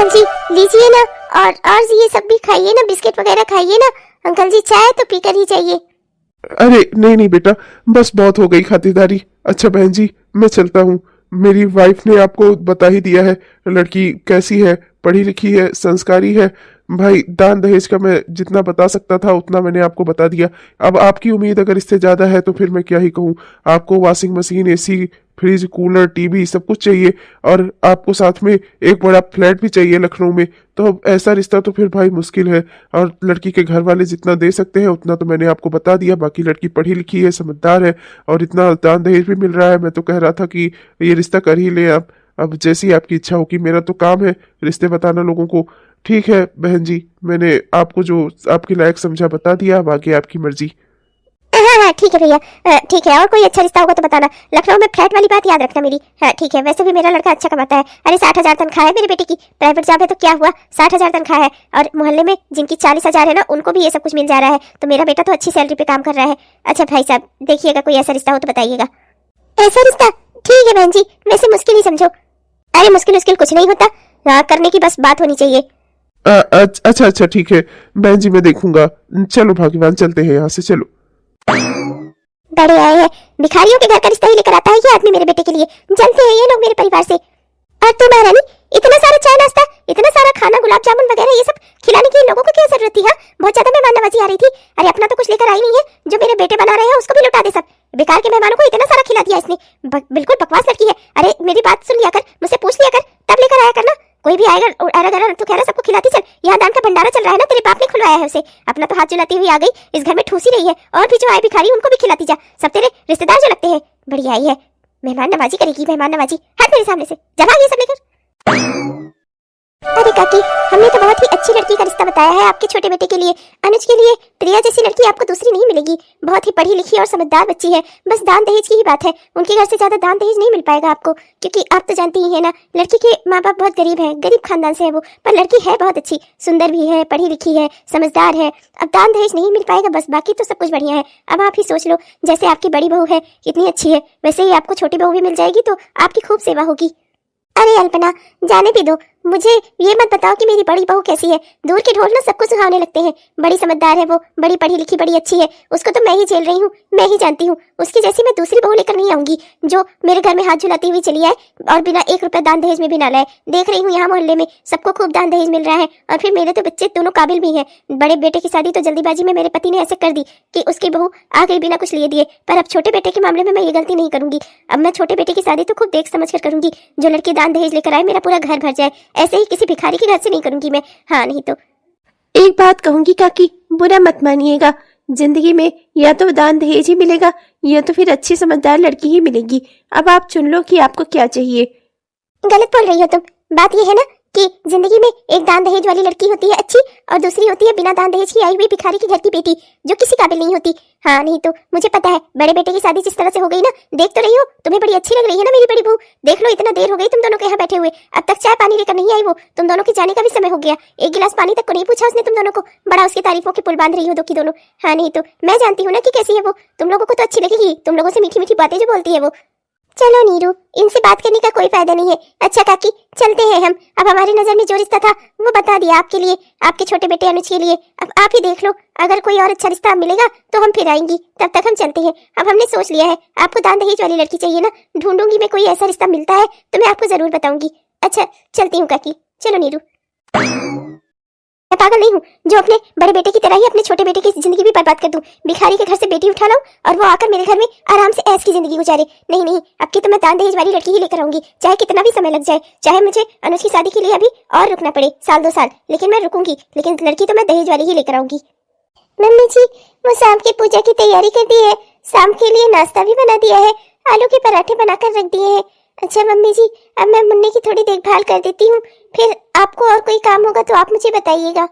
Uncle जी लीजिए ना, और ये सब भी खाइए ना, बिस्किट वगैरह खाइए ना। अंकल जी चाय तो पीकर ही चाहिए। अरे नहीं नहीं बेटा, बस बहुत हो गई खातिरदारी। अच्छा बहन जी, मैं चलता हूँ। मेरी वाइफ ने आपको बता ही दिया है लड़की कैसी है, पढ़ी लिखी है, संस्कारी है। भाई दान दहेज का मैं जितना बता सकता था उतना मैंने आपको बता दिया। अब आपकी उम्मीद अगर इससे ज्यादा है तो फिर मैं क्या ही कहूँ। आपको washing machine, AC, fridge, cooler, TV सब कुछ चाहिए, और आपको साथ में एक बड़ा फ्लैट भी चाहिए लखनऊ में। तो अब ऐसा रिश्ता तो फिर भाई मुश्किल है। और लड़की के घर वाले जितना दे सकते हैं उतना तो मैंने आपको बता दिया। बाकी लड़की पढ़ी लिखी है, समझदार है, और इतना दान दहेज भी मिल रहा है। मैं तो कह रहा था कि ये रिश्ता कर ही ले आप। अब जैसी आपकी इच्छा होगी, मेरा तो काम है रिश्ते बताना लोगों को। ठीक है बहन जी, मैंने आपको जो आपके लायक समझा बता दिया, अब आगे आपकी मर्जी। हाँ हाँ ठीक है भैया, ठीक है। और कोई अच्छा रिश्ता होगा तो बताना। लखनऊ में फ्लैट वाली बात याद रखना मेरी। हाँ ठीक है। वैसे भी मेरा लड़का अच्छा कमाता है। अरे 60,000 तनख्वाह है मेरी बेटी की, प्राइवेट जॉब है तो क्या हुआ, 60,000 तनख्वाह है। और मोहल्ले में जिनकी 40,000 है ना, उनको भी ये सब कुछ मिल जा रहा है। तो मेरा बेटा तो अच्छी सैलरी पे काम कर रहा है। अच्छा भाई साहब देखिएगा, कोई ऐसा रिश्ता हो तो बताइएगा। ऐसा रिश्ता ठीक है बहन जी, वैसे मुश्किल ही समझो। अरे मुश्किल मुश्किल कुछ नहीं होता, करने की बस बात होनी चाहिए। अच्छा अच्छा ठीक है बहन जी, मैं देखूंगा। चलो भाग्यवान, चलते हैं यहाँ से, चलो। बड़े आए हैं, भिखारियों के घर का रिश्ता ही लेकर आता है ये आदमी मेरे बेटे के लिए। जानते हैं ये लोग मेरे परिवार से। और तू महारानी, इतना सारा चाय नाश्ता, इतना सारा खाना, गुलाब जामुन वगैरह ये सब खिलाने की लोगों को क्या जरूरत थी? हाँ बहुत ज्यादा मेहमान नवाजी आ रही थी। अरे अपना तो कुछ लेकर आई नहीं है, जो मेरे बेटे बना रहे हैं उसको भी लुटा दे सब। बेकार के मेहमानों को इतना सारा खिला दिया इसने। बिल्कुल बकवास लड़की है। अरे मेरी बात सुन लिया कर, मुझसे पूछ लिया कर, तब लेकर आया करना। कोई भी आएगा अगर तो कह रहा सबको खिलाती चल। यहाँ दान का भंडारा चल रहा है ना, तेरे बाप ने खुलवाया है उसे। अपना तो हाथ चलाती हुई आ गई, इस घर में ठूसी रही है। और भी जो आए भिखारी उनको भी खिलाती जा, सब तेरे रिश्तेदार जो लगते हैं। बढ़िया आई है, मेहमान नवाजी करेगी, मेहमान नवाजी। हट मेरे सामने से, जब ये सब लेकर। अरे काकी, हमने तो बहुत ही अच्छी लड़की का रिश्ता बताया है आपके छोटे बेटे के लिए, अनुज के लिए। प्रिया जैसी लड़की आपको दूसरी नहीं मिलेगी। बहुत ही पढ़ी लिखी और समझदार बच्ची है। बस दान दहेज की ही बात है, उनके घर से ज्यादा दान दहेज नहीं मिल पाएगा आपको, क्योंकि आप तो जानती ही है ना, लड़की के माँ बाप बहुत गरीब है, गरीब खानदान से है वो। पर लड़की है बहुत अच्छी, सुंदर भी है, पढ़ी लिखी है, समझदार है। अब दान दहेज नहीं मिल पाएगा बस, बाकी तो सब कुछ बढ़िया है। अब आप ही सोच लो, जैसे आपकी बड़ी बहू है कितनी अच्छी है, वैसे ही आपको छोटी बहू भी मिल जाएगी तो आपकी खूब सेवा होगी। अरे अल्पना, जाने भी दो। मुझे ये मत बताओ कि मेरी बड़ी बहू कैसी है। दूर के ढोल ना सबको सुहावने लगते हैं। बड़ी समझदार है वो, बड़ी पढ़ी लिखी, बड़ी अच्छी है। उसको तो मैं ही झेल रही हूँ, मैं ही जानती हूँ। उसकी जैसी मैं दूसरी बहू लेकर नहीं आऊंगी जो मेरे घर में हाथ झुलाती हुई चली आए और बिना 1 रुपया दान दहेज में भी ना लाए। देख रही हूँ यहाँ मोहल्ले में सबको खूब दान दहेज मिल रहा है, और फिर मेरे तो बच्चे दोनों काबिल भी हैं। बड़े बेटे की शादी तो जल्दीबाजी में मेरे पति ने ऐसे कर दी कि उसकी बहू आ गई बिना कुछ लिए दिए। पर अब छोटे बेटे के मामले में मैं ये गलती नहीं करूंगी। अब मैं छोटे बेटे की शादी तो खूब देख समझ कर करूंगी। जो लड़की दान दहेज लेकर आए मेरा पूरा घर भर जाए, ऐसे ही किसी भिखारी के घर से नहीं करूंगी मैं। हाँ नहीं तो। एक बात कहूंगी काकी, बुरा मत मानिएगा। जिंदगी में या तो दान दहेज ही मिलेगा या तो फिर अच्छी समझदार लड़की ही मिलेगी। अब आप चुन लो कि आपको क्या चाहिए। गलत बोल रही हो तुम। बात ये है ना कि जिंदगी में एक दान दहेज वाली लड़की होती है अच्छी, और दूसरी होती है बिना दान दहेज की आई हुई भिखारी की घर की बेटी जो किसी काबिल नहीं होती। हाँ नहीं तो। मुझे पता है बड़े बेटे की शादी जिस तरह से हो गई ना, देख तो रही हो, तुम्हें बड़ी अच्छी लग रही है ना मेरी बड़ी बहू। देख लो इतना देर हो गई तुम दोनों के यहाँ बैठे हुए, अब तक चाय पानी लेकर नहीं आई वो। तुम दोनों के जाने का भी समय हो गया, एक गिलास पानी तक को नहीं पूछा उसने तुम दोनों को। बड़ा उसकी तारीफों के पुल बांध रही हो दो की दोनों। हाँ नहीं तो। मैं जानती हूँ ना कि कैसी है वो, तुम लोगों को तो अच्छी लगेगी, तुम लोगों से मीठी मीठी बातें जो बोलती है वो। चलो नीरू, इनसे बात करने का कोई फायदा नहीं है। अच्छा काकी चलते हैं हम। अब हमारी नजर में जो रिश्ता था वो बता दिया आपके लिए, आपके छोटे बेटे अनुज के लिए। अब आप ही देख लो, अगर कोई और अच्छा रिश्ता मिलेगा तो हम फिर आएंगी, तब तक हम चलते हैं। अब हमने सोच लिया है, आपको दान दहेज वाली लड़की चाहिए ना, ढूंढूंगी मैं, कोई ऐसा रिश्ता मिलता है तो मैं आपको जरूर बताऊंगी। अच्छा चलती हूँ काकी, चलो नीरू। मैं पागल नहीं हूँ जो अपने बड़े बेटे की तरह ही अपने छोटे बेटे की जिंदगी भी बर्बाद कर दूं। भिखारी के घर से बेटी उठा लाऊं और वो आकर मेरे घर में आराम से ऐश की जिंदगी गुजारे। नहीं नहीं, अब की तो मैं दान दहेज वाली लड़की ही लेकर आऊंगी, चाहे कितना भी समय लग जाए, चाहे मुझे अनुज की शादी के लिए अभी और रुकना पड़े 1-2 साल, लेकिन मैं रुकूंगी। लेकिन लड़की तो मैं दहेज वाली ही लेकर आऊंगी। मम्मी जी, वो शाम की पूजा की तैयारी कर दी है, शाम के लिए नाश्ता भी बना दिया है, आलू के पराठे बनाकर रख दिए हैं। अच्छा मम्मी जी, अब मैं मुन्ने की थोड़ी देखभाल कर देती हूँ, फिर आपको और कोई काम होगा तो आप मुझे बताइएगा।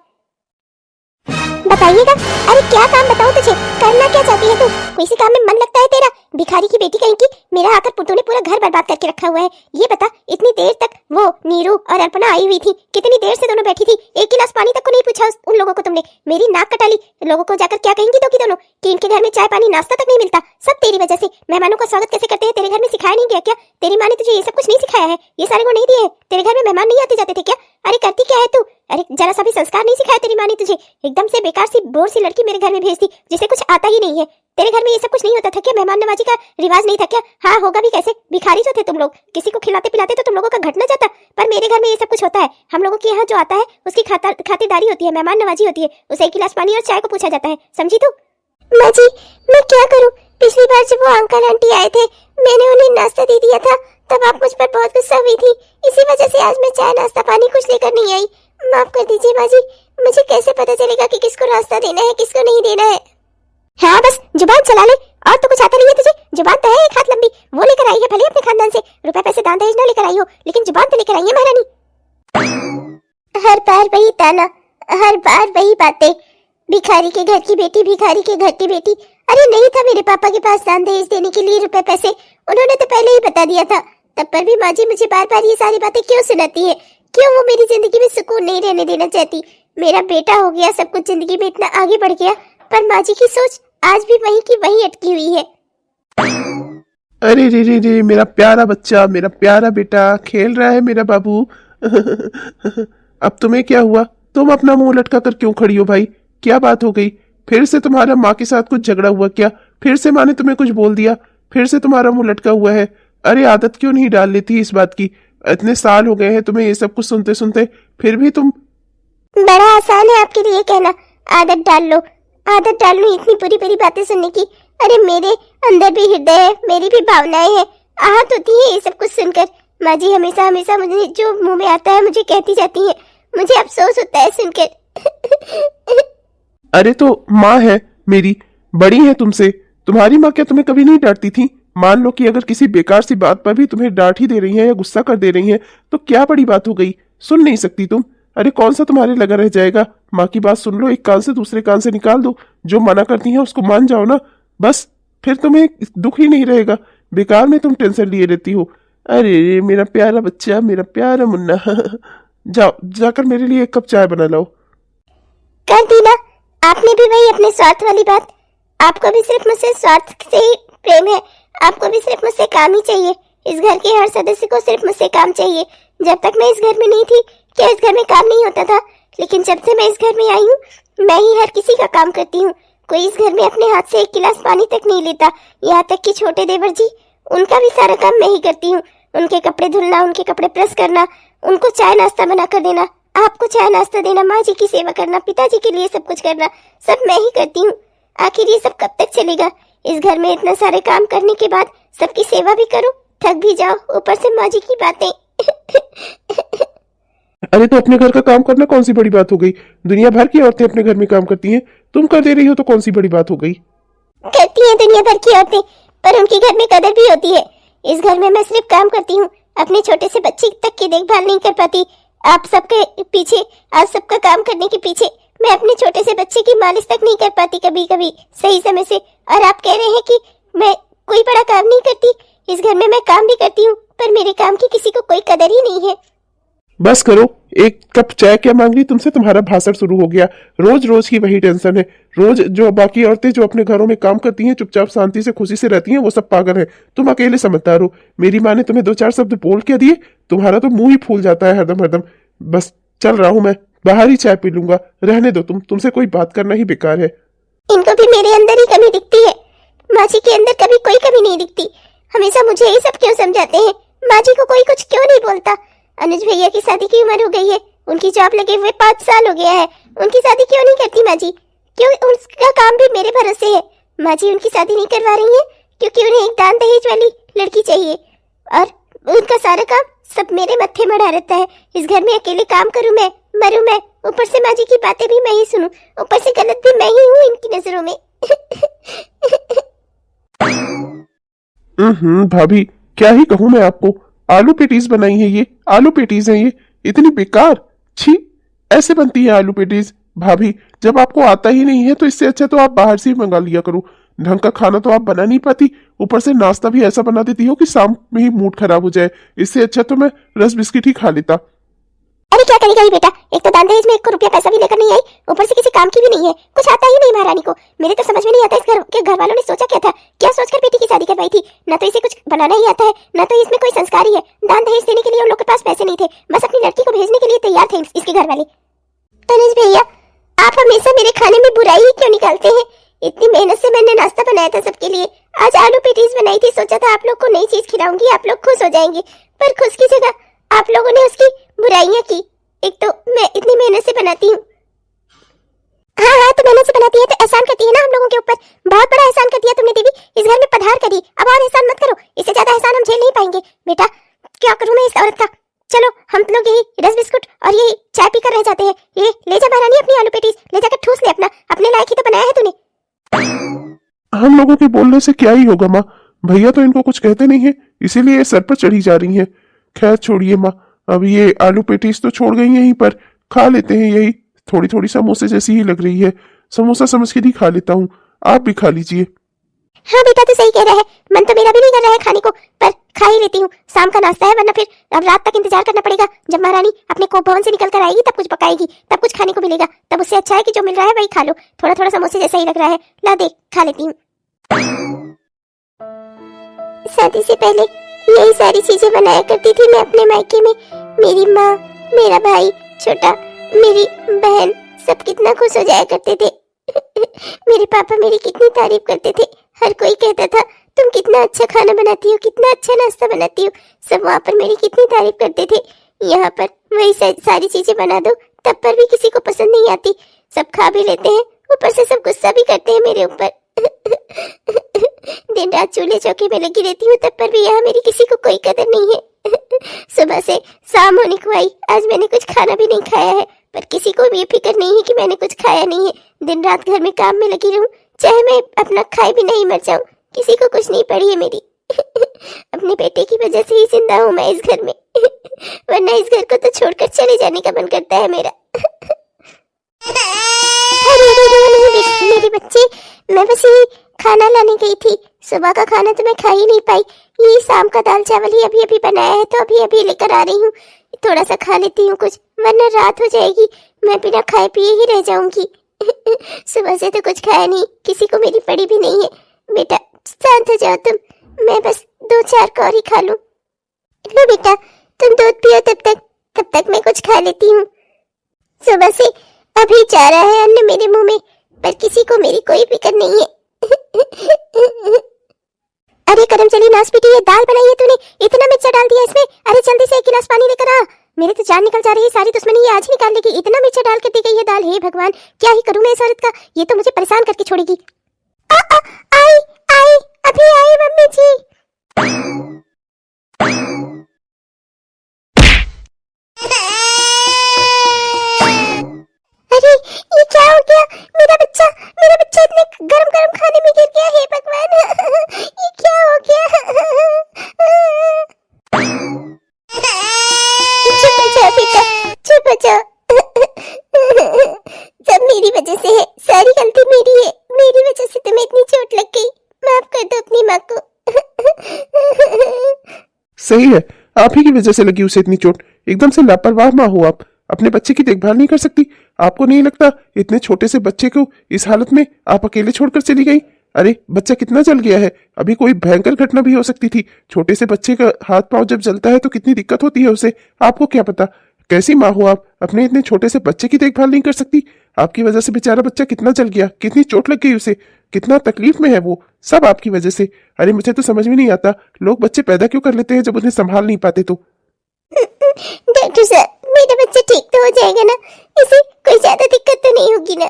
बताइएगा? अरे क्या काम बताऊं तुझे? करना क्या चाहती है तू? कोई सी काम में मन लगता है तेरा? भिखारी की बेटी कहीं की, मेरा आकर पुतों ने पूरा घर बर्बाद करके रखा हुआ है। ये बता, इतनी देर तक वो नीरू और अर्पणा आई हुई थी, कितनी देर से दोनों बैठी थी, एक गिलास पानी तक को नहीं पूछा उन लोगों को तुमने। मेरी नाक कटा ली। लोगों को जाकर क्या कहेंगी दो की दोनों कि इनके घर में चाय पानी नाश्ता तक नहीं मिलता, सब तेरी वजह से। मेहमानों का स्वागत कैसे करते हैं तेरे घर में सिखाया नहीं गया क्या? तेरी माँ ने तुझे ये सब कुछ नहीं सिखाया है? ये सारे गुण नहीं दिए हैं? तेरे घर में मेहमान नहीं आते जाते थे क्या? अरे करती क्या है तू? अरे जरा सा भी संस्कार नहीं सिखाया तेरी माँ ने तुझे? एकदम से बेकार सी बोर सी लड़की मेरे घर में भेजती जिसे कुछ आता ही नहीं है। तेरे घर में ये सब कुछ नहीं होता था क्या? मेहमान नवाजी का रिवाज नहीं था क्या? हाँ होगा भी कैसे, भिखारी जो थे तुम लोग, किसी को खिलाते पिलाते तो तुम लोगों का घट ना जाता। पर मेरे घर में ये सब कुछ होता है। हम लोगों के यहाँ जो आता है उसकी खातिरदारी होती है, मेहमान नवाजी होती है, उसे एक गिलास पानी और चाय को पूछा जाता है, समझी तू? माँ जी मैं क्या करूँ? पिछली बार जब वो अंकल आंटी आए थे मैंने उन्हें नाश्ता दे दिया था, तब आप मुझ पर बहुत गुस्सा हुई थी। इसी वजह से आज मैं चाय नाश्ता पानी कुछ लेकर नहीं आई। माफ कर दीजिए माँ जी, मुझे कैसे पता चलेगा कि किसको नाश्ता देना है किसको नहीं देना है? हाँ बस जुबान चला ले, और तो कुछ आता नहीं है तुझे। जुबान तो है एक हाथ लंबी, वो लेकर आई है भले अपने खानदान से, रुपए पैसे दान दहेज ना लेकर आई हो, लेकिन जुबान तो लेकर आई है महारानी। हर बार वही ताना, हर बार वही बातें। भिखारी के घर की बेटी, भिखारी के घर की बेटी। अरे नहीं था मेरे पापा के पास दान दहेज देने के लिए रुपए पैसे, उन्होंने तो पहले ही बता दिया था। तब पर भी माँ जी मुझे बार बार ये सारी बातें क्यों सुनाती है? क्यों वो मेरी जिंदगी में सुकून नहीं रहने देना चाहती? मेरा बेटा हो गया, सब कुछ जिंदगी में इतना आगे बढ़ गया, पर माँ जी की सोच आज भी वही की वही अटकी हुई है। अरे रे रे रे, मेरा प्यारा बच्चा, मेरा प्यारा बेटा खेल रहा है मेरा बाबू। अब तुम्हें क्या हुआ? तुम अपना मुंह लटका कर क्यों खड़ी हो भाई? क्या बात हो गई? फिर से तुम्हारा माँ के साथ कुछ झगड़ा हुआ क्या? फिर से माँ ने तुम्हें कुछ बोल दिया? फिर से तुम्हारा मुंह लटका हुआ है? अरे आदत क्यों नहीं डाल लेती इस बात की? इतने साल हो गए हैं तुम्हें ये सब कुछ सुनते सुनते, फिर भी तुम। बड़ा आसान है आपके लिए कहना, आदत डाल लो, आदत डाल लो इतनी बुरी बुरी बातें सुनने की। अरे मेरे अंदर भी हृदय है, मेरी भी भावनाएं हैं, आहत होती है ये सब कुछ सुनकर। माँ जी हमेशा हमेशा मुझे जो मुंह में आता है मुझे कहती जाती है, मुझे अफसोस होता है सुनकर। अरे तो माँ है मेरी, बड़ी है तुमसे, तुम्हारी माँ क्या तुम्हें कभी नहीं डांटती थी? मान लो कि अगर किसी बेकार सी बात पर भी तुम्हें डांट ही दे रही है या गुस्सा कर दे रही है तो क्या बड़ी बात हो गई? सुन नहीं सकती तुम? अरे कौन सा तुम्हारे लगा रह जाएगा? माँ की बात सुन लो, एक कान से दूसरे कान से निकाल दो। जो मना करती है उसको मान जाओ ना, बस फिर तुम्हें दुख ही नहीं रहेगा। बेकार में तुम टेंशन लिए रहती हो। अरे मेरा प्यारा बच्चा, मेरा प्यारा मुन्ना। जाओ जाकर मेरे लिए एक कप चाय बना लाओ। कर दी ना आपने भी वही अपने स्वार्थ वाली बात। आपको भी सिर्फ मुझसे स्वार्थ से ही प्रेम है, आपको भी सिर्फ मुझसे काम ही चाहिए। इस घर के हर सदस्य को सिर्फ मुझसे काम चाहिए। जब तक मैं इस घर में नहीं थी क्या इस घर में काम नहीं होता था? लेकिन जब से मैं इस घर में आई हूँ मैं ही हर किसी का काम करती हूँ। कोई इस घर में अपने हाथ से एक गिलास पानी तक नहीं लेता, यहाँ तक कि छोटे देवर जी, उनका भी सारा काम मैं ही करती हूँ। उनके कपड़े धुलना, उनके कपड़े प्रेस करना, उनको चाय नाश्ता बना कर देना, आपको चाय नाश्ता देना, माँ जी की सेवा करना, पिताजी के लिए सब कुछ करना, सब मैं ही करती हूँ। आखिर ये सब कब तक चलेगा? इस घर में इतने सारे काम करने के बाद सबकी सेवा भी करो, थक भी जाओ, ऊपर से माँ जी की बातें। अरे तो अपने घर का काम करना कौन सी बड़ी बात हो गई? दुनिया भर की औरतें अपने घर में काम करती हैं, तुम कर दे रही हो तो कौन सी बड़ी बात हो गई? करती हैं दुनिया भर की औरतें, पर उनके घर में कदर भी होती है। इस घर में मैं सिर्फ काम करती हूँ, अपने छोटे से बच्चे तक की देखभाल नहीं कर पाती। आप सबके पीछे, आप सबका काम करने के पीछे मैं अपने छोटे से बच्चे की मालिश तक नहीं कर पाती कभी कभी सही समय से। और आप कह रहे हैं कि मैं कोई बड़ा काम नहीं करती? इस घर में मैं काम भी करती हूँ, पर मेरे काम की किसी को कोई कदर ही नहीं है। बस करो, एक कप चाय क्या मांग ली तुमसे? तुम्हारा भाषण शुरू हो गया। रोज रोज की वही टेंशन है। रोज जो बाकी औरतें जो अपने घरों में काम करती हैं, चुपचाप शांति से खुशी से रहती हैं, वो सब पागल हैं। तुम अकेले समझदार हो। मेरी माँ ने तुम्हें दो चार शब्द बोल के दिए, तुम्हारा तो मुंह ही फूल जाता है हरदम हरदम। बस चल रहा हूँ मैं, बाहर ही चाय पी लूंगा। रहने दो, तुमसे कोई बात करना ही बेकार है। इनको भी मेरे अंदर ही कमी दिखती है, माँ जी के अंदर कभी कोई कमी नहीं दिखती। हमेशा मुझे ये सब क्यों समझाते हैं? माँ जी को कोई कुछ क्यों नहीं बोलता? अनुज भैया की शादी की उम्र हो गई है, उनकी जॉब लगे हुए 5 साल हो गया है, उनकी शादी क्यों नहीं करती माँ जी? क्यों? उसका काम भी मेरे भरोसे है। माँ जी उनकी शादी नहीं करवा रही है क्योंकि उन्हें एक दान दहेज वाली लड़की चाहिए, और उनका सारा काम सब मेरे मत्थे मढ़ा रहता है। इस घर में अकेले काम करूं मैं, मरूं मैं, ऊपर से माँ जी की बातें भी मैं ही सुनूं, ऊपर से गलत भी मैं ही हूँ इनकी नजरों में। भाभी क्या ही कहूँ मैं आपको। आलू पेटीज बनाई है ये, आलू पेटीज है ये, इतनी बेकार। छी, ऐसे बनती है आलू पेटीज? भाभी जब आपको आता ही नहीं है तो इससे अच्छा तो आप बाहर से ही मंगा लिया करो। ढंग का खाना तो आप बना नहीं पाती, ऊपर से नाश्ता भी ऐसा बना देती हो कि शाम में ही मूड खराब हो जाए। इससे अच्छा तो मैं रस बिस्किट ही खा लेता। अरे क्या करेगा ये बेटा? एक तो दान दहेज में 1 रुपया पैसा भी लेकर नहीं आई, ऊपर से किसी काम की भी नहीं है, कुछ आता ही नहीं महारानी को। मेरे तो समझ में नहीं आता इस घर के घर वालों ने सोचा क्या था, क्या सोचकर बेटी की शादी करवाई थी। ना तो इसे कुछ बनाना ही आता है, ना तो इसमें कोई संस्कार ही है। दान दहेज देने के लिए उन लोग के पास पैसे नहीं थे, बस अपनी लड़की को भेजने के लिए तैयार थे इसके घर वाले। तनुज भैया, आप हमेशा मेरे खाने में बुराई ही क्यों निकालते हैं? इतनी मेहनत से मैंने नाश्ता बनाया था सबके लिए, आज आलू पेटीज बनाई थी, सोचा था आप लोग को नई चीज खिलाऊंगी, आप लोग खुश हो जाएंगे, पर खुश की जगह आप लोगों ने उसकी बुराइयां की। एक तो मैं इतनी मेहनत से बनाती हूँ। हाँ, तो मेहनत से बनाती है तो एहसान करती है ना हम लोगों के ऊपर। बहुत बड़ा एहसान कर दिया तुमने देवी, इस घर में पधार करी, अब और एहसान मत करो, इससे ज्यादा एहसान हम झेल नहीं पाएंगे। बेटा क्या करूँ मैं इस औरत का? चलो हम लोग यही रस बिस्कुट और यही चाय पीकर रह जाते हैं। ये ले जा महारानी अपनी आलू पेटीज, ले जाकर ठूस ले अपना, अपने लायक ही तो बनाया है तूने। हम लोगों के बोलने से क्या ही होगा माँ, भैया तो इनको कुछ कहते नहीं है, इसीलिए सर पर चढ़ी जा रही हैं। खैर छोड़िए माँ, अब ये आलू पेटीज तो छोड़ गई यहीं पर, खा लेते हैं यही, थोड़ी थोड़ी समोसे जैसी ही लग रही है, समोसा समझ के नहीं खा लेता हूँ, आप भी खा लीजिए। हाँ बेटा तो सही कह रहा है, मन तो मेरा भी नहीं कर रहा है खाने को, पर खा ही लेती हूँ, शाम का नाश्ता है, वरना फिर अब रात तक इंतजार करना पड़ेगा। जब महारानी अपने कोप भवन से निकल कर आएगी तब कुछ पकाएगी, तब कुछ खाने को मिलेगा, तब उससे अच्छा है कि जो मिल रहा है वही खा लो। थोड़ा थोड़ा समोसे जैसा ही लग रहा है, ला देख खा लेती हूँ। शादी से पहले यही सारी चीजें बनाया करती थी मैं अपने मायके में। मेरी माँ, मेरा भाई छोटा, मेरी बहन, सब कितना खुश हो जाया करते थे। मेरे पापा मेरी कितनी तारीफ करते थे, हर कोई कहता था तुम कितना अच्छा खाना बनाती हो, कितना अच्छा नाश्ता बनाती हो, सब वहाँ पर मेरी कितनी तारीफ करते थे। यहाँ पर वही सारी चीजें बना दो तब पर भी किसी को पसंद नहीं आती, सब खा भी लेते हैं, ऊपर से सब गुस्सा भी करते हैं मेरे ऊपर। दिन रात चूल्हे चौके में लगी रहती हूँ तब पर भी यहाँ मेरी किसी को कोई कदर नहीं है। सुबह से शाम होने को आई, आज मैंने कुछ खाना भी नहीं खाया है, पर किसी को भी फिक्र नहीं है कि मैंने कुछ खाया नहीं है। दिन रात घर में काम में लगी रहूं, चाहे मैं अपना खाए भी नहीं मर जाऊं, किसी को कुछ नहीं पड़ी है मेरी। अपने बेटे की वजह से ही जिंदा हूँ मैं इस घर में, वरना इस घर को तो छोड़कर चले जाने का मन करता है मेरा। अरे मेरे बच्चे, मैं बस यही खाना लाने गई थी, सुबह का खाना तो मैं खा ही नहीं पाई, यही शाम का दाल चावल ही अभी अभी बनाया है तो अभी अभी लेकर आ रही हूँ, थोड़ा सा खा लेती हूँ कुछ, वरना रात हो जाएगी, मैं बिना खाए पिए ही रह जाऊंगी। सुबह से तो कुछ खाया नहीं, किसी को मेरी पड़ी भी नहीं है। बेटा शांत हो जाओ तुम, मैं बस 2-4 और ही खा लूं। लो बेटा तुम दूध पियो, तब तक मैं कुछ खा लेती हूँ। सुबह से अभी जा रहा है अन्न मेरे मुंह में, पर किसी को मेरी कोई फिक्र नहीं है। अरे करम चली नाश पीटी, ये दाल बनाई है तूने, इतना मिर्चा डाल दिया इसमें, अरे जल्दी से 1 गिलास पानी लेकर आ, मेरे तो जान निकल जा रही है, सारी दुश्मनी ये आज ही निकाल लेगी, इतना मिर्चा डाल कर दी गई है दाल, हे भगवान क्या ही करूं मैं इस औरत का, ये तो मुझे परेशान करके छोड़ेगी। आई आई अभी आई मम्मी जी। अरे ये क्या हो गया, मेरा बच्चा इतने गरम गरम खाने में गिर गया, हे भगवान ये क्या हो गया। चुप हो जाओ बेटा, चुप हो जाओ। सब मेरी वजह से है, सारी गलती मेरी है, मेरी वजह से तुम्हें इतनी चोट लग गई, माफ कर दो अपनी माँ को। सही है, आप ही की वजह से लगी उसे इतनी चोट, एकदम से लापरवाह माँ हो आप, अपने बच्चे की देखभाल नहीं कर सकती। आपको नहीं लगता इतने छोटे से बच्चे को इस हालत में आप अकेले छोड़कर चली गई? अरे बच्चा कितना जल गया है, अभी कोई भयंकर घटना भी हो सकती थी, छोटे से बच्चे का हाथ पांव जब जलता है तो कितनी दिक्कत होती है उसे, आपको क्या पता। कैसी माँ हो आप, अपने इतने छोटे से बच्चे की देखभाल नहीं कर सकती? आपकी वजह से बेचारा बच्चा कितना जल गया, कितनी चोट लग गई उसे, कितना तकलीफ में है वो, सब आपकी वजह से। अरे मुझे तो समझ में नहीं आता, लोग बच्चे पैदा क्यों कर लेते हैं जब उन्हें संभाल नहीं पाते तो। डॉक्टर साहब मेरा बच्चा ठीक तो हो जाएगा ना, इसे कोई ज्यादा दिक्कत तो नहीं होगी ना?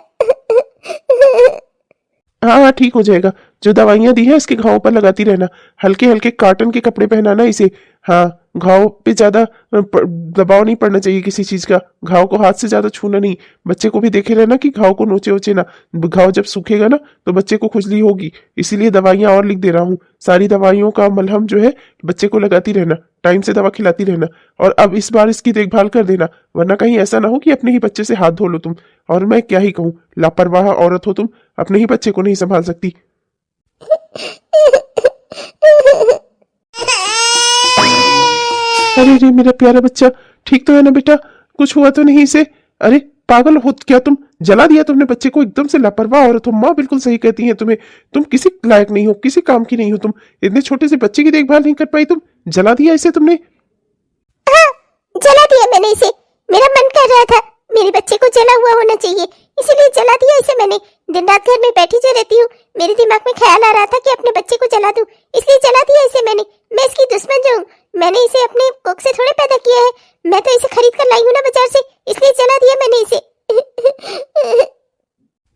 हाँ ठीक हो जाएगा, जो दवाइयाँ दी है इसके घावों पर लगाती रहना, हल्के हल्के कॉटन के कपड़े पहनाना इसे। हाँ घाव पे ज्यादा दबाव नहीं पड़ना चाहिए किसी चीज का, घाव को हाथ से ज्यादा छूना नहीं, बच्चे को भी देखे रहना कि घाव को नोचे ओचे ना, घाव जब सूखेगा ना तो बच्चे को खुजली होगी, इसीलिए दवाइयाँ और लिख दे रहा हूँ। सारी दवाइयों का मलहम जो है बच्चे को लगाती रहना, टाइम से दवा खिलाती रहना, और अब इस बार इसकी देखभाल कर देना, वरना कहीं ऐसा ना हो कि अपने ही बच्चे से हाथ धो लो तुम। और मैं क्या ही कहूँ, लापरवाह औरत हो तुम, अपने ही बच्चे को नहीं संभाल सकती। अरे रे मेरा प्यारा बच्चा, ठीक तो है ना बेटा? कुछ हुआ तो नहीं इसे? अरे पागल हो क्या तुम? जला दिया तुमने बच्चे को, एकदम से लापरवाह औरत हो। माँ बिल्कुल सही कहती है तुम्हें, तुम किसी लायक नहीं हो, किसी काम की नहीं हो तुम। इतने छोटे से बच्चे की देखभाल नहीं कर पाई तुम, जला दिया इसे तुमने। हाँ, जला दिया मैंने इसे। मेरा मन कर रहा था मेरे बच्चे को जला हुआ होना चाहिए, इसीलिए जला दिया इसे मैंने। दिन रात घर में बैठी जो रहती हूँ, मेरे दिमाग में ख्याल आ रहा था कि अपने बच्चे को जला दूं, इसलिए जला दिया इसे मैंने। मैं इसकी दुश्मन जो हूँ, मैंने इसे अपने कोख से थोड़े पैदा किया है, मैं तो इसे खरीद कर लाई हूँ ना बाजार से, इसलिए जला दिया मैंने इसे।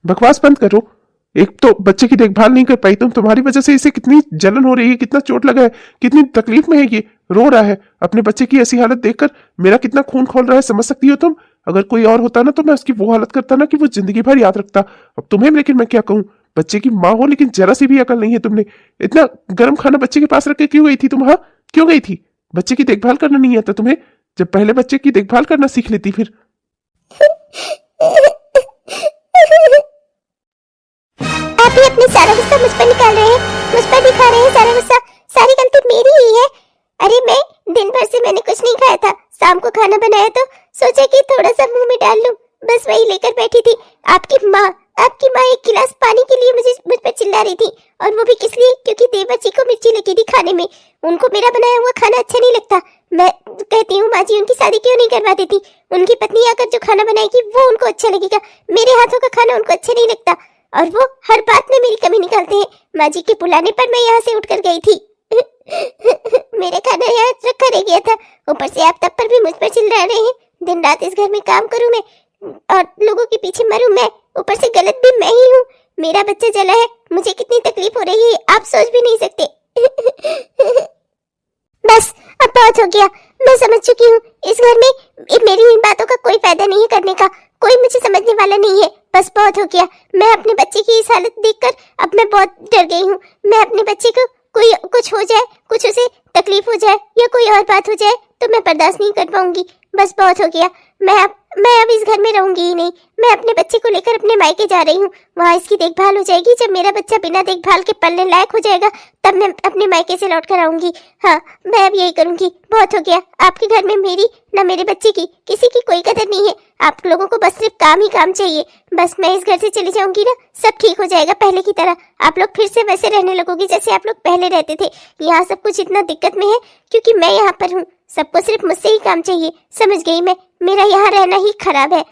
बकवास बंद करो। एक तो बच्चे की देखभाल नहीं कर पाई तुम, तुम्हारी वजह से इसे कितनी जलन हो रही है, कितना चोट लगा है, कितनी तकलीफ में है, ये रो रहा है। अपने बच्चे की ऐसी हालत देखकर मेरा कितना खून खोल रहा है, समझ सकती हो तुम? अगर कोई और होता ना तो मैं उसकी वो हालत करता ना कि वो जिंदगी भर याद रखता। अब तुम्हें लेकिन मैं क्या कहूँ, बच्चे की माँ हो लेकिन जरा सी भी अकल नहीं है तुमने। इतना गर्म खाना बच्चे के पास रख के क्यों गई थी तुम? हाँ, क्यों गई थी? बच्चे की देखभाल करना नहीं आता तुम्हें? जब पहले बच्चे की देखभाल करना सीख लेती फिर। आप ही अपनी सारा गुस्सा मुझ पर निकाल रहे हैं, मुझ पर दिखा रहे हैं सारा गुस्सा। सारी गलती मेरी ही है। अरे मैं दिन भर से मैंने कुछ नहीं खाया था, शाम को खाना बनाया तो सोचा कि थोड़ा सा मुंह में डाल लूं, बस वही लेकर बैठी थी। आपकी माँ एक गिलास पानी के लिए मुझ पर चिल्ला रही थी, और वो भी किस लिए? क्योंकि देवर जी को मिर्ची लगी थी खाने में, उनको मेरा बनाया हुआ खाना अच्छा नहीं लगता। मैं कहती हूँ माँ जी उनकी शादी क्यों नहीं करवा देती, उनकी पत्नी आकर जो खाना बनाएगी वो उनको अच्छा लगेगा, मेरे हाथों का खाना उनको अच्छा नहीं लगता। और वो हर बात में मेरी कमी निकालते हैं। माँ जी के बुलाने पर मैं यहाँ से उठकर गई थी। मेरे खाना यहाँ रखा रह गया था, ऊपर से आप तब पर भी मुझ पर चिल्ला रहे हैं। दिन रात इस घर में काम करूं मैं और लोगों के पीछे मरूं मैं, ऊपर से गलत भी मैं ही हूँ। मेरा बच्चा जला है, मुझे कितनी तकलीफ हो रही है आप सोच भी नहीं सकते। बस अब बहुत हो गया, मैं समझ चुकी हूँ। इस घर में मेरी इन बातों का कोई फायदा नहीं है करने का, कोई मुझे समझने वाला नहीं है। बस बहुत हो गया। मैं अपने बच्चे की इस हालत देखकर अब मैं बहुत डर गई हूँ। मैं अपने बच्चे को कोई कुछ हो जाए, कुछ उसे तकलीफ हो जाए या कोई और बात हो जाए तो मैं बर्दाश्त नहीं कर पाऊंगी। बस बहुत हो गया। मैं अब इस घर में रहूंगी ही नहीं। मैं अपने बच्चे को लेकर अपने मायके जा रही हूँ, वहाँ इसकी देखभाल हो जाएगी। जब मेरा बच्चा बिना देखभाल के पलने लायक हो जाएगा तब मैं अपने मायके से लौट कर आऊंगी। हाँ, मैं अब यही करूंगी। बहुत हो गया। आपके घर में मेरी ना मेरे बच्चे की किसी की कोई कदर नहीं है। आप लोगों को बस सिर्फ काम ही काम चाहिए। बस मैं इस घर से चली जाऊंगी ना, सब ठीक हो जाएगा पहले की तरह। आप लोग फिर से वैसे रहने लगोगे जैसे आप लोग पहले रहते थे। यहाँ सब कुछ इतना दिक्कत में है क्योंकि मैं यहाँ पर हूँ। सबको सिर्फ मुझसे ही काम चाहिए, समझ गई मैं। मेरा यहाँ रहना ही खराब है।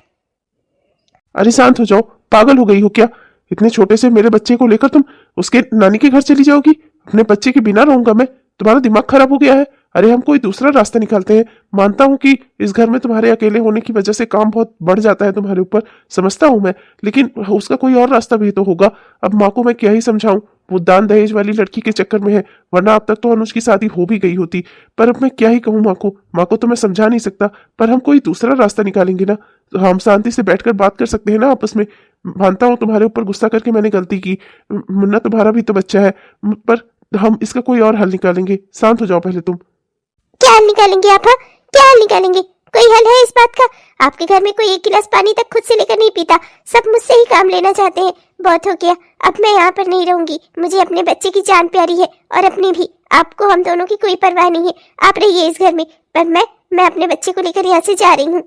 अरे शांत हो जाओ, पागल हो गई हो क्या? इतने छोटे से मेरे बच्चे को लेकर तुम उसके नानी के घर चली जाओगी? अपने बच्चे के बिना रहूंगा मैं? तुम्हारा दिमाग खराब हो गया है? अरे हम कोई दूसरा रास्ता निकालते हैं। मानता हूं कि इस घर में तुम्हारे अकेले होने की वजह से काम बहुत बढ़ जाता है तुम्हारे ऊपर, समझता हूं मैं, लेकिन उसका कोई और रास्ता भी तो होगा। अब माँ को मैं क्या ही समझाऊं, वो दान दहेज वाली लड़की के चक्कर में है, वरना अब तक तो अनुज की शादी हो भी गई होती। पर अब मैं क्या ही कहूँ माँ को तो मैं समझा नहीं सकता। पर हम कोई दूसरा रास्ता निकालेंगे ना, तो हम शांति से बैठकर बात कर सकते हैं ना आपस में। मानता हूँ तुम्हारे ऊपर गुस्सा करके मैंने गलती की, मुन्ना तुम्हारा भी तो बच्चा है, पर हम इसका कोई और हल निकालेंगे। शांत हो जाओ पहले तुम। क्या हल निकालेंगे आप? हाँ, क्या हल निकालेंगे? कोई हल है इस बात का? आपके घर में कोई एक गिलास पानी तक खुद से लेकर नहीं पीता, सब मुझसे ही काम लेना चाहते हैं। बहुत हो गया। अब मैं यहाँ पर नहीं रहूंगी। मुझे अपने बच्चे की जान प्यारी है और अपनी भी। आपको हम दोनों की कोई परवाह नहीं है। आप रहिए इस घर में, पर मैं अपने बच्चे को लेकर यहाँ से जा रही हूँ।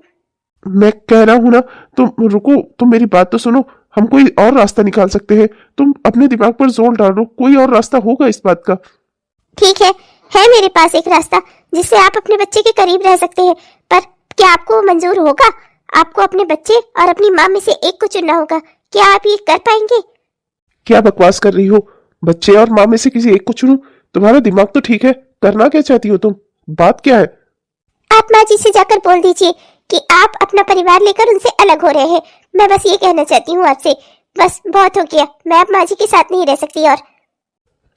मैं कह रहा हूँ ना, तुम रुको, तुम मेरी बात तो सुनो। हम कोई और रास्ता निकाल सकते हैं, तुम अपने दिमाग पर जोर डालो, कोई और रास्ता होगा इस बात का। ठीक है मेरे पास एक रास्ता जिससे आप अपने बच्चे के करीब रह सकते हैं, पर क्या आपको मंजूर होगा? आपको अपने बच्चे और अपनी माँ में से एक को चुनना होगा। क्या आप ये कर पाएंगे? क्या बकवास कर रही हो? बच्चे और माँ में से किसी एक को चुनूं? तुम्हारा दिमाग तो ठीक है, करना क्या चाहती हो तुम? बात क्या है? आप माँ जी से जाकर बोल दीजिए कि आप अपना परिवार लेकर उनसे अलग हो रहे हैं। मैं बस ये कहना चाहती हूँ आपसे। बस बहुत हो गया। मैं अब माँ जी के साथ नहीं रह सकती। और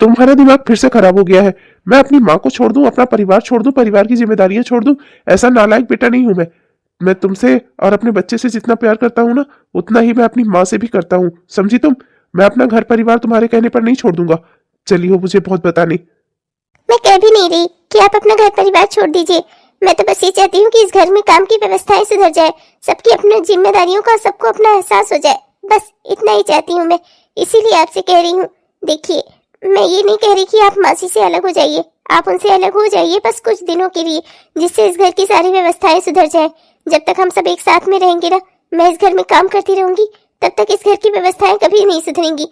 तुम्हारा दिमाग फिर से खराब हो गया है। मैं अपनी माँ को छोड़ दूं, अपना परिवार छोड़ दूं, परिवार की जिम्मेदारियां छोड़ दूं? ऐसा नालायक बेटा नहीं हूं मैं तुमसे और अपने बच्चे से जितना प्यार करता हूं ना, उतना ही मैं अपनी माँ से भी करता हूं, समझी तुम? मैं अपना घर परिवार तुम्हारे कहने पर नहीं छोड़ दूंगा। चली हो मुझे बहुत बताने। मैं कह भी नहीं रही कि आप अपना घर परिवार छोड़ दीजिए। मैं तो बस ये चाहती हूँ कि इस घर में काम की व्यवस्थाएं सुधर जाए, सबकी अपनी जिम्मेदारियों का सबको अपना एहसास हो जाए। बस इतना ही चाहती हूँ मैं, इसीलिए आपसे कह रही हूँ। देखिए, मैं ये नहीं कह रही कि आप मासी से अलग हो जाइए। आप उनसे अलग हो जाइए बस कुछ दिनों के लिए, जिससे इस घर की सारी व्यवस्थाएं सुधर जाए। जब तक हम सब एक साथ में रहेंगे ना, मैं इस घर में काम करती रहूंगी, तब तक इस घर की व्यवस्थाएं कभी नहीं सुधरेंगी।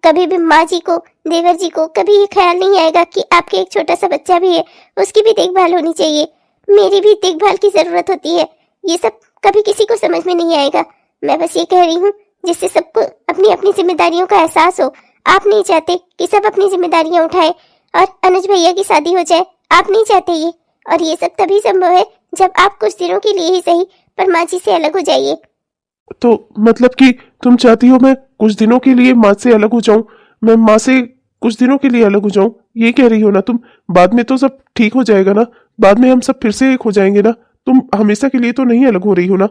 कभी भी माँ जी को, देवर जी को कभी ये ख्याल नहीं आएगा कि आपके एक छोटा सा बच्चा भी है, उसकी भी देखभाल होनी चाहिए, मेरी भी देखभाल की जरूरत होती है। ये सब कभी किसी को समझ में नहीं आएगा। मैं बस ये कह रही हूँ जिससे सबको अपनी अपनी जिम्मेदारियों का एहसास हो। आप नहीं चाहते कि सब अपनी जिम्मेदारियां उठाएं और अनुज भैया की शादी हो जाए, आप नहीं चाहते ये, और ये सब तभी संभव है जब आप कुछ दिनों के लिए ही सही पर माँ जी से अलग हो जाइए। तो मतलब कि तुम चाहती हो मैं कुछ दिनों के लिए माँ से अलग हो जाऊं? मैं माँ से कुछ दिनों के लिए अलग हो जाऊं, ये कह रही हो ना तुम? बाद में तो सब ठीक हो जाएगा ना, बाद में हम सब फिर से एक हो जाएंगे ना। तुम हमेशा के लिए तो नहीं अलग हो रही हो ना?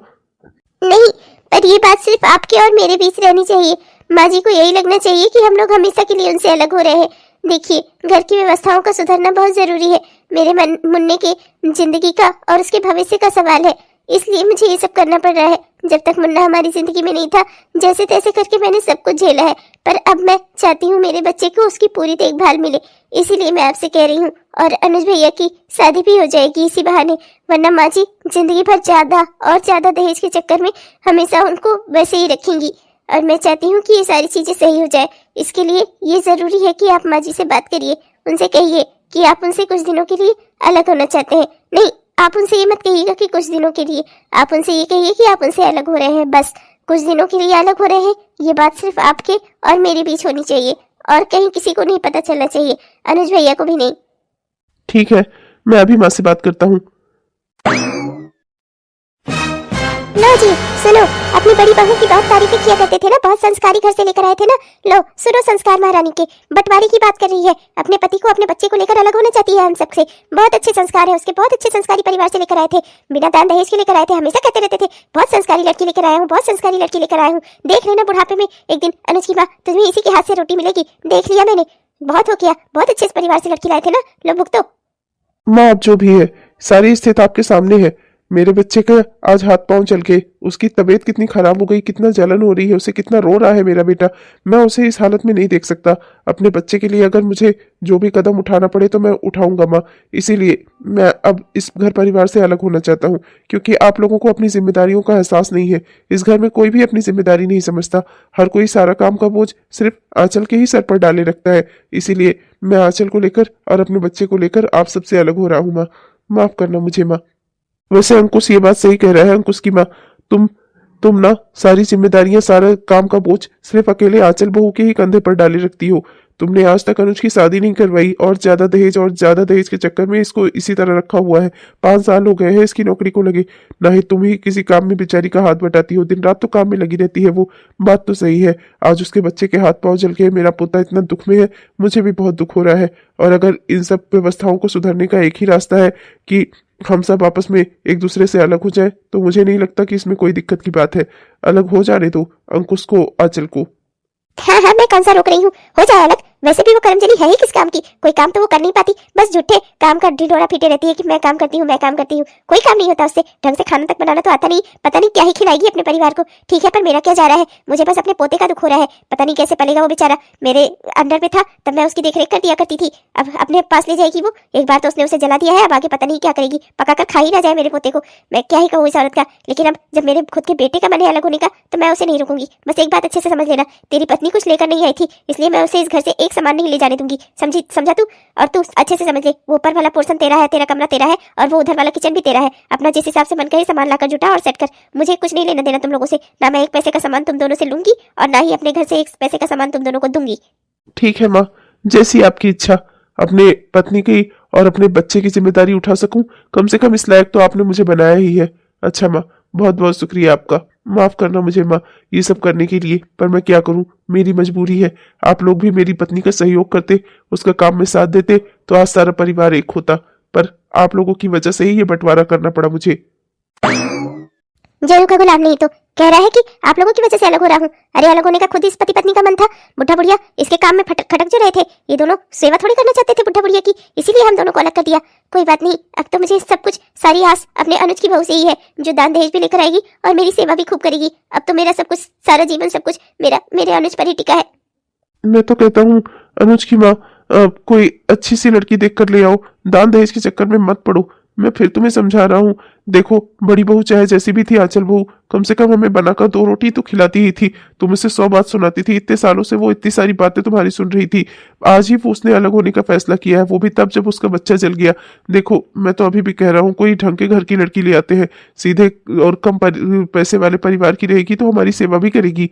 नहीं, पर ये बात सिर्फ आपके और मेरे बीच रहनी चाहिए। माँ जी को यही लगना चाहिए कि हम लोग हमेशा के लिए उनसे अलग हो रहे हैं। देखिए, घर की व्यवस्थाओं का सुधरना बहुत जरूरी है। मेरे मुन्ने के जिंदगी का और उसके भविष्य का सवाल है, इसलिए मुझे ये सब करना पड़ रहा है। जब तक मुन्ना हमारी जिंदगी में नहीं था, जैसे तैसे करके मैंने सब कुछ झेला है, पर अब मैं चाहती हूँ मेरे बच्चे को उसकी पूरी देखभाल मिले, इसीलिए मैं आपसे कह रही हूँ। और अनुज भैया की शादी भी हो जाएगी इसी बहाने, वरना माँ जी जिंदगी भर ज्यादा और ज्यादा दहेज के चक्कर में हमेशा उनको वैसे ही रखेंगी, और मैं चाहती हूँ कि ये सारी चीजें सही हो जाए। इसके लिए ये जरूरी है कि आप माँ जी से बात करिए, उनसे कहिए कि आप उनसे कुछ दिनों के लिए अलग होना चाहते हैं। नहीं, आप उनसे ये मत कहिएगा कि कुछ दिनों के लिए, आप उनसे ये कहिए कि आप उनसे अलग हो रहे हैं, बस कुछ दिनों के लिए अलग हो रहे हैं। ये बात सिर्फ आपके और मेरे बीच होनी चाहिए, और कहीं किसी को नहीं पता चलना चाहिए, अनुज भैया को भी नहीं। ठीक है, मैं अभी माँ से बात करता हूँ। लो जी सुनो, अपनी बड़ी बहू की बहुत तारीफें किया करते थे ना, बहुत संस्कारी घर से लेकर आए थे ना। लो सुनो, संस्कार महारानी के, बंटवारे की बात कर रही है। अपने पति को अपने बच्चे को लेकर अलग होना चाहती है हम सबसे। बहुत अच्छे संस्कार है उसके, बहुत अच्छे संस्कारी परिवार से लेकर आए थे, बिना दान दहेज के लेकर आए थे। हमेशा कहते रहते थे बहुत संस्कारी लड़की लेकर आया हूँ, बहुत संस्कारी लड़की लेकर आया हूँ। देख लेना बुढ़ापे में एक दिन अनुज की माँ, तुम्हें इसी के हाथ से रोटी मिलेगी। देख लिया मैंने, बहुत हो गया, बहुत अच्छे परिवार से लड़की लाए थे ना। लो भुगतो। माँ, अब जो भी है सारी स्थिति आपके सामने है। मेरे बच्चे का आज हाथ पांव चल के उसकी तबीयत कितनी खराब हो गई, कितना जलन हो रही है, उसे कितना रो रहा है मेरा बेटा। मैं उसे इस हालत में नहीं देख सकता। अपने बच्चे के लिए अगर मुझे जो भी कदम उठाना पड़े तो मैं उठाऊंगा माँ। इसीलिए मैं अब इस घर परिवार से अलग होना चाहता हूँ, क्योंकि आप लोगों को अपनी जिम्मेदारियों का एहसास नहीं है। इस घर में कोई भी अपनी जिम्मेदारी नहीं समझता। हर कोई सारा काम का बोझ सिर्फ आंचल के ही सर पर डाले रखता है। इसीलिए मैं आंचल को लेकर और अपने बच्चे को लेकर आप सबसे अलग हो रहा हूँ माँ। माफ करना मुझे माँ। वैसे अंकुश ये बात सही कह रहा है। अंकुश की माँ, तुम ना सारी जिम्मेदारियां, सारा काम का बोझ सिर्फ अकेले आंचल बहू के ही कंधे पर डाले रखती हो। तुमने आज तक अनुज की शादी नहीं करवाई, और ज्यादा दहेज के चक्कर में इसको इसी तरह रखा हुआ है। 5 साल हो गए हैं इसकी नौकरी को लगे, ना ही तुम ही किसी काम में बेचारी का हाथ बटाती हो। दिन रात तो काम में लगी रहती है वो। बात तो सही है, आज उसके बच्चे के हाथ पांव जल के मेरा पोता इतना दुख में है, मुझे भी बहुत दुख हो रहा है। और अगर इन सब व्यवस्थाओं को सुधरने का एक ही रास्ता है कि हम सब आपस में एक दूसरे से अलग हो जाए, तो मुझे नहीं लगता कि इसमें कोई दिक्कत की बात है। अलग हो जाने दो अंकुश को, आंचल को। हाँ हाँ, मैं कौन सा रोक रही हूँ, हो जाए अलग। वैसे भी वो कर्मजनी है ही किस काम की, कोई काम तो वो कर नहीं पाती, बस झूठे काम का ढिंढोरा पीटे रहती है कि मैं काम करती हूँ, मैं काम करती हूँ। कोई काम नहीं होता उससे, ढंग से खाना तक बनाना तो आता नहीं। पता नहीं क्या ही खिलाएगी अपने परिवार को। ठीक है, पर मेरा क्या जा रहा है, मुझे बस अपने पोते का दुख हो रहा है। पता नहीं कैसे पलेगा वो बेचारा। मेरे अंडर में था तब मैं उसकी देखरेख कर दिया करती थी, अब अपने पास ले जाएगी वो। एक बार तो उसने उसे जला दिया है, अब आगे पता नहीं क्या करेगी, पका कर खा ही ना जाए मेरे पोते को। मैं क्या ही कहूँ इस औरत का। लेकिन अब जब मेरे खुद के बेटे का मन है अलग होने का, तो मैं उसे नहीं रोकूंगी। बस एक बात अच्छे से समझ लेना, तेरी पत्नी कुछ लेकर नहीं आई थी, इसलिए मैं उसे इस घर से एक सामान नहीं ले जाने दूंगी। समझा तू? और तू अच्छे से समझ ले, वो ऊपर वाला पोर्शन तेरा है, तेरा कमरा तेरा है, और वो उधर वाला किचन भी तेरा है। अपना जिस हिसाब से मन करे सामान लाकर जुटा और सेट कर। मुझे कुछ नहीं लेना देना तुम लोगों से, ना मैं एक पैसे का सामान तुम दोनों से लूंगी, और ना ही अपने घर से एक पैसे का सामान तुम दोनों को दूंगी। ठीक है माँ, जैसी आपकी इच्छा। अपने पत्नी की और अपने बच्चे की जिम्मेदारी उठा सकूं, कम से कम इस लायक तो आपने मुझे बनाया ही है। अच्छा माँ, बहुत बहुत शुक्रिया आपका। माफ करना मुझे माँ ये सब करने के लिए, पर मैं क्या करूं, मेरी मजबूरी है। आप लोग भी मेरी पत्नी का सहयोग करते, उसका काम में साथ देते, तो आज सारा परिवार एक होता। पर आप लोगों की वजह से ही ये बंटवारा करना पड़ा मुझे। जरूर का गुलाम नहीं तो कह रहा है कि आप लोगों की वजह से अलग हो रहा हूँ। अरे अलग होने का खुद इस पति पत्नी का मन था। बुढ़ा बुढ़िया इसके काम में खटक जो रहे थे, ये दोनों सेवा थोड़ी करना चाहते थे बुढ़ा बुढ़िया की, इसीलिए हम दोनों को अलग कर दिया। कोई बात नहीं, अब तो मुझे सब कुछ, सारी आस अपने अनुज की बहू से ही है, जो दान दहेज भी लेकर आएगी और मेरी सेवा भी खूब करेगी। अब तो मेरा सब कुछ, सारा जीवन सब कुछ मेरे अनुज पर ही टिका है। मैं तो कहता हूँ अनुज की माँ, कोई अच्छी सी लड़की देख कर ले आओ, दान दहेज के चक्कर में मत पड़ो। मैं फिर तुम्हें समझा रहा हूँ। देखो, बड़ी बहू चाहे जैसी भी थी, आंचल बहू कम से कम हमें बनाकर 2 रोटी तो खिलाती ही थी। तुम उसे 100 बात सुनाती थी। इतने सालों से वो इतनी सारी बातें तुम्हारी सुन रही थी। आज ही वो उसने अलग होने का फैसला किया है, वो भी तब जब उसका बच्चा जल गया। देखो, मैं तो अभी भी कह रहा हूँ, कोई ढंग के घर की लड़की ले आते हैं, सीधे और कम पैसे वाले परिवार की रहेगी तो हमारी सेवा भी करेगी।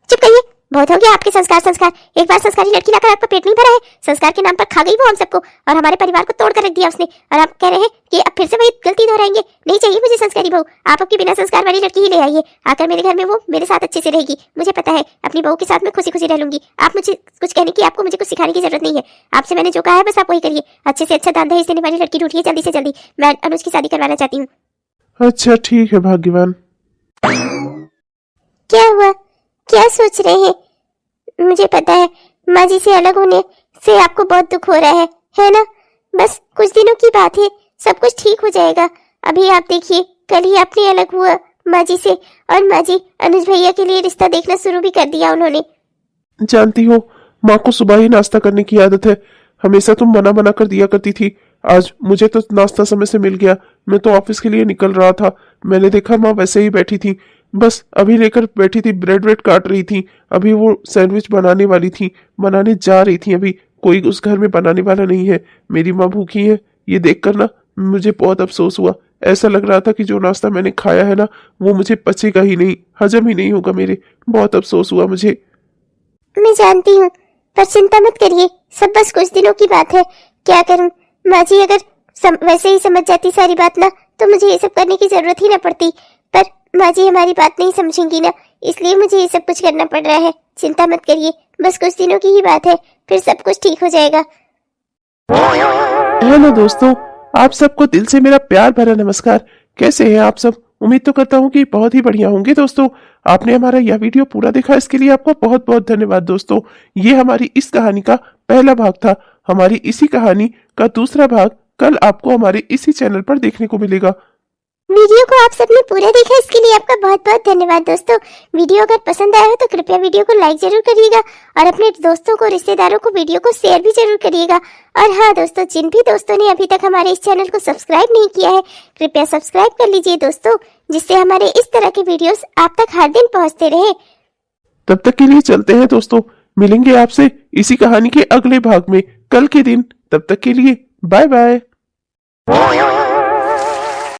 चुप करिए, बहुत हो गया आपके संस्कार। संस्कार एक बार संस्कारी लड़की लाकर आपका पेट नहीं भरा है। संस्कार के नाम पर खा गई वो हम सबको और हमारे परिवार को तोड़ कर रख दिया उसने, और आप कह रहे हैं कि अब फिर से वही गलती दोहराएंगे। नहीं चाहिए मुझे संस्कारी बहू, आप आपकी बिना संस्कार वाली लड़की ही ले आइए। आकर मेरे घर में वो मेरे साथ अच्छे से रहेगी। मुझे पता है अपनी बहू के साथ मैं खुशी खुशी रह लूंगी। आप मुझे कुछ कहने की, आपको मुझे कुछ सिखाने की जरूरत नहीं है। आपसे मैंने जो कहा है बस आप वही करिए। अच्छे से अच्छा दान दहेज देने वाली लड़की ढूंढिए जल्दी से जल्दी। मैं अनुज की शादी करवाना चाहती हूँ। अच्छा ठीक है भाग्यवान। क्या हुआ, क्या सोच रहे हैं? मुझे पता है माँ जी से अलग होने से आपको बहुत दुख हो रहा है ना? बस कुछ दिनों की बात है, सब कुछ ठीक हो जाएगा। अभी आप देखिए, कल ही आपने अलग हुआ माँ जी से, और माँ जी अनुज भैया के लिए रिश्ता देखना शुरू भी कर दिया उन्होंने। जानती हो, माँ को सुबह ही नाश्ता करने की आदत है। हमेशा तुम मना मना कर दिया करती थी। आज मुझे तो नाश्ता समय से मिल गया। मैं तो ऑफिस के लिए निकल रहा था, मैंने देखा माँ वैसे ही बैठी थी। बस अभी लेकर बैठी थी, ब्रेड व्रेड काट रही थी। अभी वो सैंडविच बनाने वाली थी, बनाने जा रही थी। अभी कोई उस घर में बनाने वाला नहीं है। मेरी माँ भूखी है। ये देखकर ना मुझे बहुत अफसोस हुआ। ऐसा लग रहा था कि जो नाश्ता मैंने खाया है ना, वो मुझे पचेगा ही नहीं, हजम ही नहीं होगा मेरे। बहुत अफसोस हुआ मुझे। मैं जानती हूँ, पर चिंता मत करिए, सब बस कुछ दिनों की बात है। क्या करूँ माँ जी, अगर वैसे ही समझ जाती सारी बात ना, तो मुझे ये सब करने की जरूरत ही ना पड़ती। पर माँ जी हमारी बात नहीं समझेंगी ना, इसलिए मुझे ये सब कुछ करना पड़ रहा है। चिंता मत करिए, बस कुछ दिनों की ही बात है, फिर सब कुछ ठीक हो जाएगा। हेलो दोस्तों, आप सबको दिल से मेरा प्यार भरा नमस्कार। कैसे हैं आप सब? उम्मीद तो करता हूँ कि बहुत ही बढ़िया होंगे। दोस्तों, आपने हमारा यह वीडियो पूरा देखा, इसके लिए आपका बहुत बहुत धन्यवाद। दोस्तों, ये हमारी इस कहानी का पहला भाग था। हमारी इसी कहानी का दूसरा भाग कल आपको हमारे इसी चैनल पर देखने को मिलेगा। वीडियो को आप सबने पूरा देखा, इसके लिए आपका बहुत बहुत धन्यवाद। दोस्तों, वीडियो अगर पसंद आया हो तो कृपया वीडियो को लाइक जरूर करिएगा और अपने दोस्तों को, रिश्तेदारों को वीडियो को शेयर भी जरूर करिएगा। और हाँ दोस्तों, जिन भी दोस्तों ने अभी तक हमारे इस चैनल को सब्सक्राइब नहीं किया है, कृपया सब्सक्राइब कर लीजिए दोस्तों, जिससे हमारे इस तरह के वीडियोस आप तक हर दिन पहुँचते रहे। तब तक के लिए चलते हैं दोस्तों, मिलेंगे आपसे इसी कहानी के अगले भाग में कल के दिन। तब तक के लिए बाय बाय।